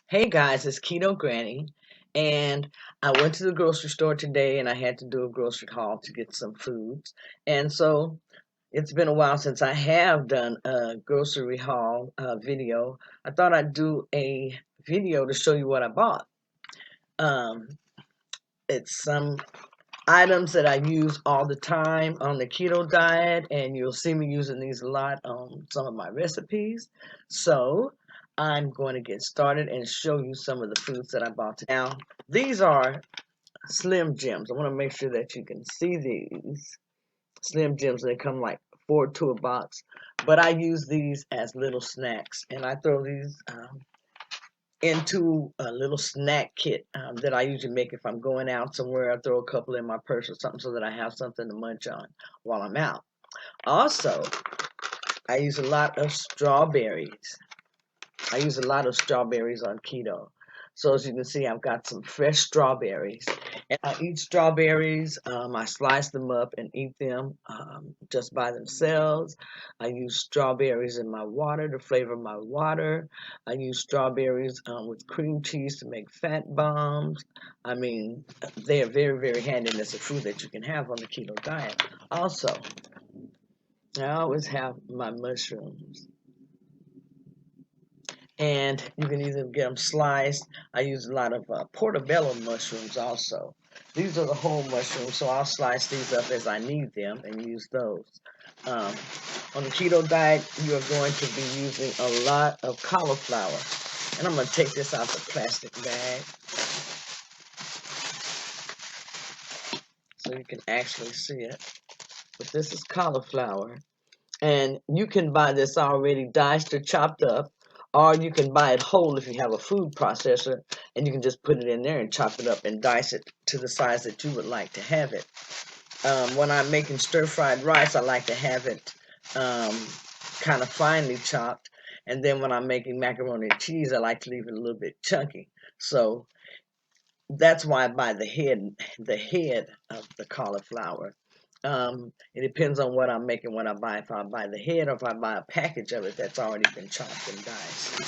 Hey guys, it's Keto Granny, and I went to the grocery store today and I had to do a grocery haul to get some foods. And so it's been a while since I have done a grocery haul video. I thought I'd do a video to show you what I bought. Um, it's some items that I use all the time on the keto diet, and you'll see me using these a lot on some of my recipes. So I'm going to get started and show you some of the foods that I bought today. Now, these are Slim Jims. I want to make sure that you can see these Slim Jims. They come like 4 to a box, but I use these as little snacks, and I throw these into a little snack kit that I usually make if I'm going out somewhere. I throw a couple in my purse or something so that I have something to munch on while I'm out. Also, I use a lot of strawberries. I use a lot of strawberries on keto. So as you can see, I've got some fresh strawberries. And I eat strawberries. I slice them up and eat them just by themselves. I use strawberries in my water to flavor my water. I use strawberries with cream cheese to make fat bombs. I mean, they are very, very handy, and it's a food that you can have on the keto diet. Also, I always have my mushrooms. And you can either get them sliced. I use a lot of portobello mushrooms also. These are the whole mushrooms, so I'll slice these up as I need them and use those. Um, on the keto diet, you are going to be using a lot of cauliflower. And I'm going to take this out the plastic bag so you can actually see it. But this is cauliflower. And you can buy this already diced or chopped up, or you can buy it whole if you have a food processor, and you can just put it in there and chop it up and dice it to the size that you would like to have it. When I'm making stir-fried rice, I like to have it kind of finely chopped, and then when I'm making macaroni and cheese, I like to leave it a little bit chunky. So that's why I buy the head of the cauliflower. It depends on what I'm making when I buy. If I buy the head or if I buy a package of it that's already been chopped and diced.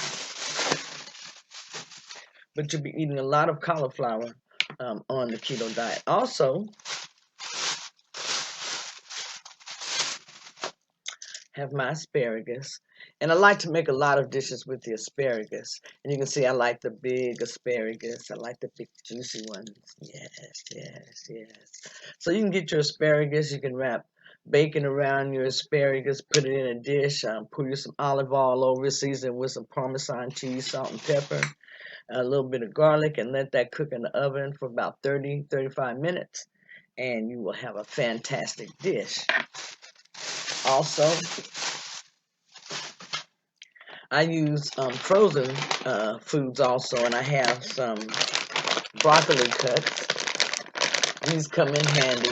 But you'll be eating a lot of cauliflower on the keto diet. Also, have my asparagus. And I like to make a lot of dishes with the asparagus. And you can see I like the big asparagus. I like the big juicy ones. Yes, yes, yes. So you can get your asparagus. You can wrap bacon around your asparagus, put it in a dish, pour you some olive oil over it, season it with some Parmesan cheese, salt and pepper, a little bit of garlic, and let that cook in the oven for about 30-35 minutes. And you will have a fantastic dish. Also, I use frozen foods also, and I have some broccoli cuts. These come in handy.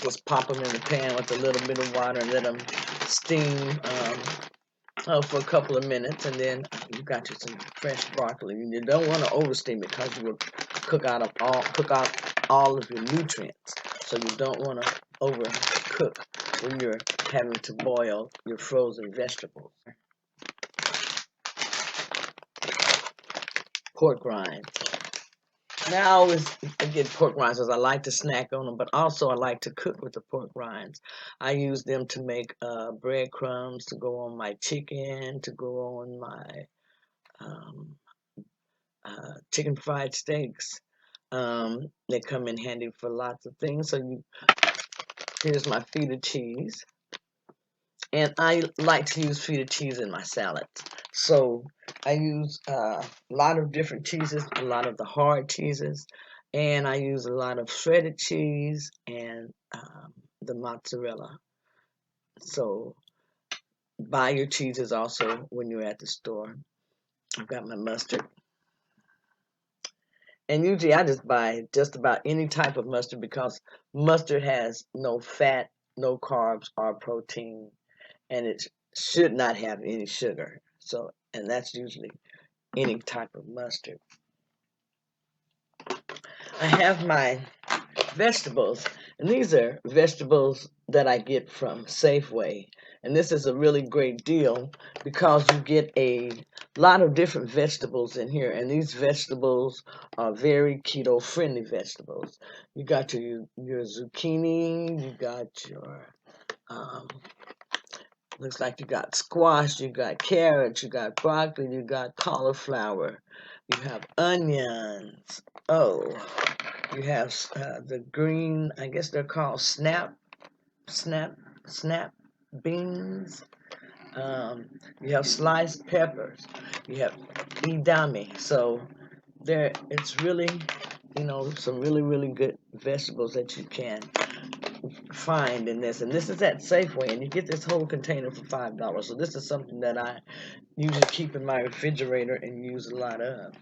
Just pop them in the pan with a little bit of water and let them steam for a couple of minutes, and then you got you some fresh broccoli. And you don't want to oversteam it because you will cook out all of your nutrients. So you don't want to overcook when you're having to boil your frozen vegetables. Pork rinds. Now I always get pork rinds because I like to snack on them, but also I like to cook with the pork rinds. I use them to make breadcrumbs to go on my chicken, to go on my um, chicken fried steaks. They come in handy for lots of things. Here's my feta cheese. And I like to use feta cheese in my salads. So I use a lot of different cheeses, a lot of the hard cheeses, and I use a lot of shredded cheese and the mozzarella. So buy your cheeses also when you're at the store. I've got my mustard. And usually I just buy just about any type of mustard because mustard has no fat, no carbs, or protein, and it should not have any sugar. So, and that's usually any type of mustard. I have my vegetables, and these are vegetables that I get from Safeway. And this is a really great deal because you get a lot of different vegetables in here. And these vegetables are very keto friendly vegetables. You got your zucchini, you got your, um, looks like you got squash, you got carrots, you got broccoli, you got cauliflower, you have onions. Oh, you have the green, I guess they're called snap, snap beans. You have sliced peppers. You have edamame. So it's really, some really, really good vegetables that you can find in this. And this is at Safeway, and you get this whole container for $5. So this is something that I usually keep in my refrigerator and use a lot of.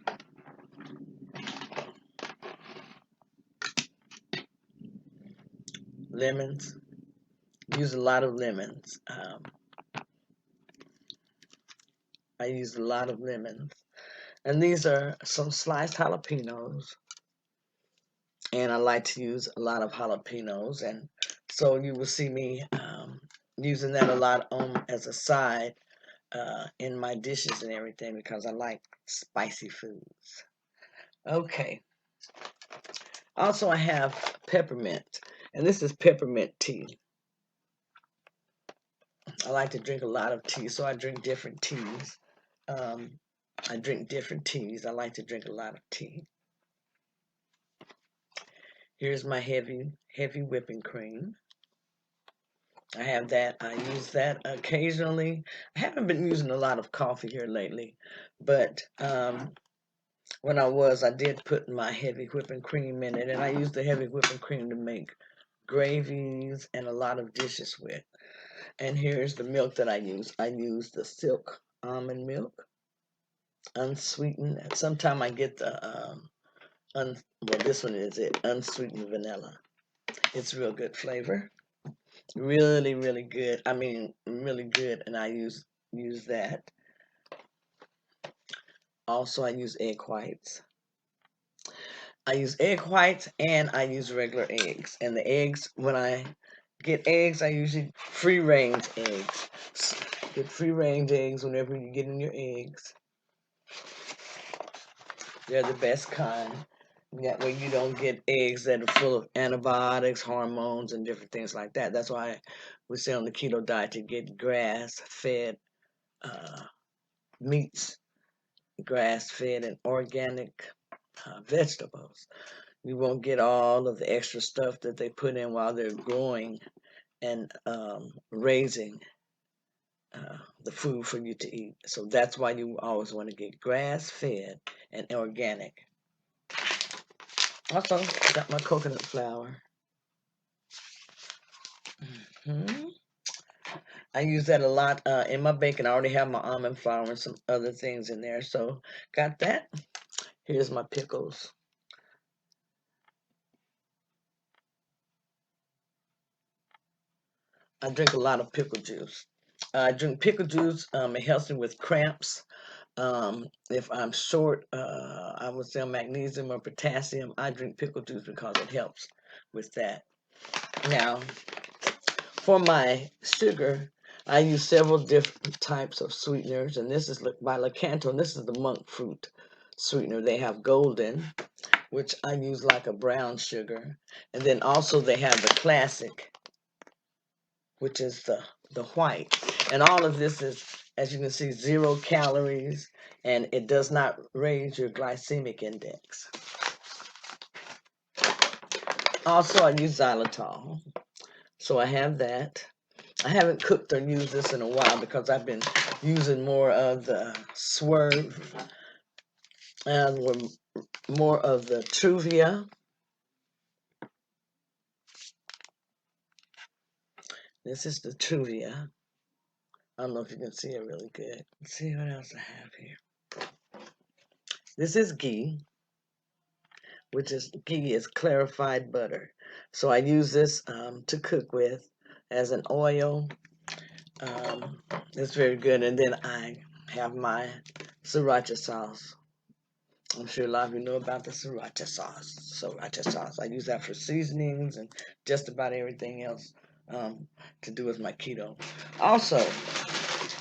Lemons. Use a lot of lemons. I use a lot of lemons. And these are some sliced jalapenos. And I like to use a lot of jalapenos. And so you will see me using that a lot as a side in my dishes and everything because I like spicy foods. Okay. Also, I have peppermint. And this is peppermint tea. I like to drink a lot of tea, so I drink different teas. I drink different teas. I like to drink a lot of tea. Here's my heavy whipping cream. I have that. I use that occasionally. I haven't been using a lot of coffee here lately, but when I did put my heavy whipping cream in it, and I use the heavy whipping cream to make gravies and a lot of dishes with. And here's the milk that I use. I use the Silk almond milk, unsweetened. Sometimes I get the well, this one is it, unsweetened vanilla. It's real good flavor. Really, really good. I mean, really good, and I use that. Also, I use egg whites. I use egg whites and I use regular eggs. And the eggs, when I get eggs, I usually free range eggs. Get free range eggs whenever you get in your eggs. They're the best kind. That way you don't get eggs that are full of antibiotics, hormones, and different things like that. That's why we say on the keto diet to get grass-fed meats, grass-fed and organic vegetables. You won't get all of the extra stuff that they put in while they're growing and raising the food for you to eat. So that's why you always want to get grass-fed and organic. Also, got my coconut flour. Hmm I use that a lot in my baking. I already have my almond flour and some other things in there. So got that. Here's my pickles. I drink a lot of pickle juice. I drink pickle juice. It helps me with cramps. If I'm short, I would say magnesium or potassium, I drink pickle juice because it helps with that. Now, for my sugar, I use several different types of sweeteners, and this is by Lakanto, and this is the monk fruit sweetener. They have golden, which I use like a brown sugar, and then also they have the classic, which is the white. And all of this is, as you can see, 0 calories, and it does not raise your glycemic index. Also, I use xylitol, so I have that. I haven't cooked or used this in a while because I've been using more of the Swerve and more of the Truvia. This is the Truvia. I don't know if you can see it really good. Let's see what else I have here. This is ghee, which is ghee is clarified butter. So I use this to cook with as an oil. It's very good. And then I have my sriracha sauce. I'm sure a lot of you know about the sriracha sauce. Sriracha sauce. I use that for seasonings and just about everything else to do with my keto. Also,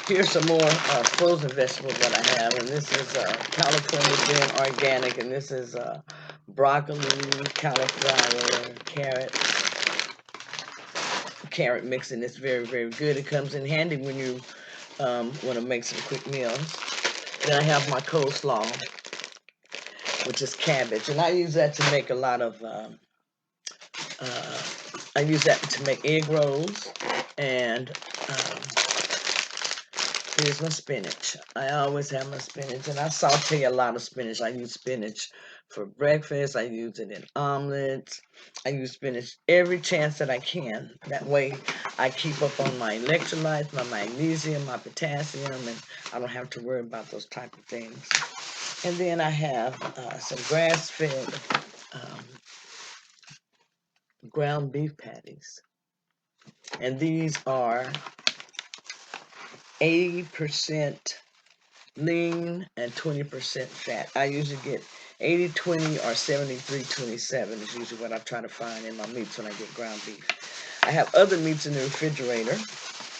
here's some more frozen vegetables that I have, and this is California Green Organic, and this is broccoli, cauliflower, carrot mix, and it's very, very good. It comes in handy when you want to make some quick meals. Then I have my coleslaw, which is cabbage, and I use that to make a lot of. Uh, I use that to make egg rolls, and here's my spinach. I always have my spinach, and I saute a lot of spinach. I use spinach for breakfast. I use it in omelets. I use spinach every chance that I can. That way, I keep up on my electrolytes, my magnesium, my potassium, and I don't have to worry about those type of things. And then I have some grass-fed um, ground beef patties, and these are 80% lean and 20% fat. I usually get 80-20 or 73-27 is usually what I try to find in my meats when I get ground beef. I have other meats in the refrigerator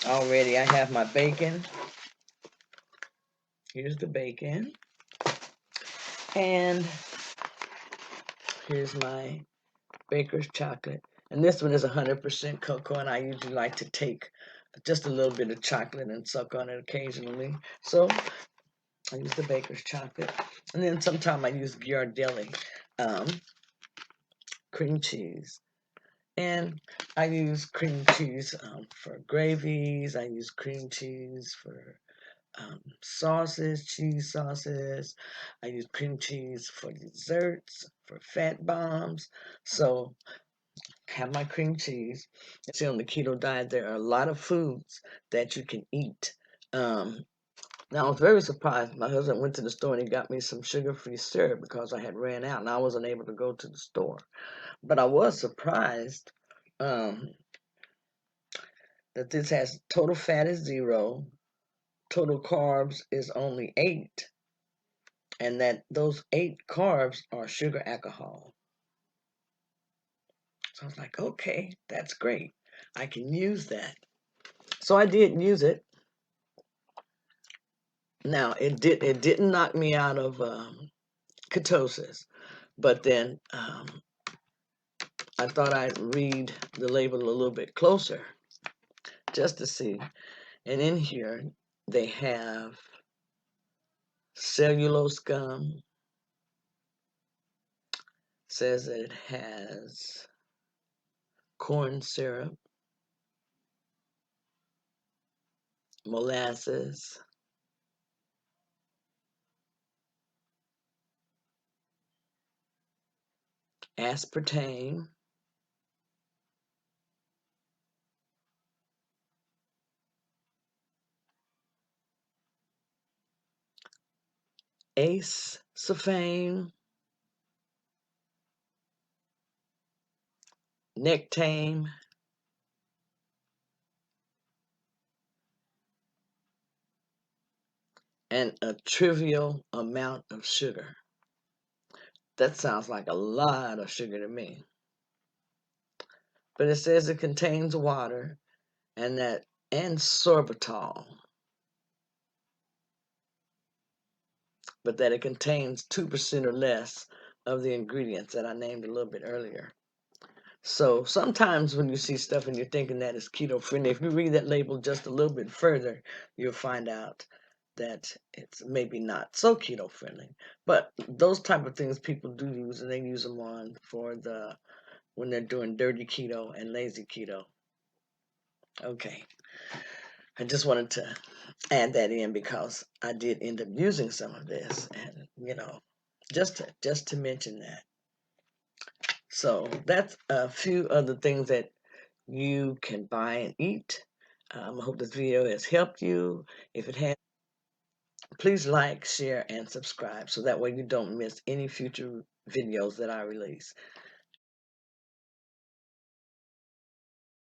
already. I have my bacon. Here's the bacon. And here's my baker's chocolate. And this one is 100% cocoa, and I usually like to take just a little bit of chocolate and suck on it occasionally. So I use the baker's chocolate. And then sometimes I use Ghirardelli cream cheese. And I use cream cheese for gravies. I use cream cheese for sauces, cheese sauces. I use cream cheese for desserts, for fat bombs. So have my cream cheese. See, on the keto diet, there are a lot of foods that you can eat. Now, I was very surprised. My husband went to the store and he got me some sugar-free syrup because I had ran out and I wasn't able to go to the store. But I was surprised um, that this has total fat is 0, total carbs is only 8, and that those 8 carbs are sugar alcohol. So I was like, okay, that's great. I can use that. So I did use it. Now it didn't knock me out of ketosis, but then I thought I'd read the label a little bit closer just to see. And in here they have cellulose gum. Says that it has corn syrup, molasses, aspartame, acesulfame, nectane, and a trivial amount of sugar. That sounds like a lot of sugar to me. But it says it contains water and sorbitol, but that it contains 2% or less of the ingredients that I named a little bit earlier. So sometimes when you see stuff and you're thinking that it's keto friendly, if you read that label just a little bit further, you'll find out that it's maybe not so keto friendly. But those type of things people do use, and they use them on for when they're doing dirty keto and lazy keto. Okay, I just wanted to add that in because I did end up using some of this, and just to mention that. So that's a few of the things that you can buy and eat. I hope this video has helped you. If it has, please like, share, and subscribe so that way you don't miss any future videos that I release.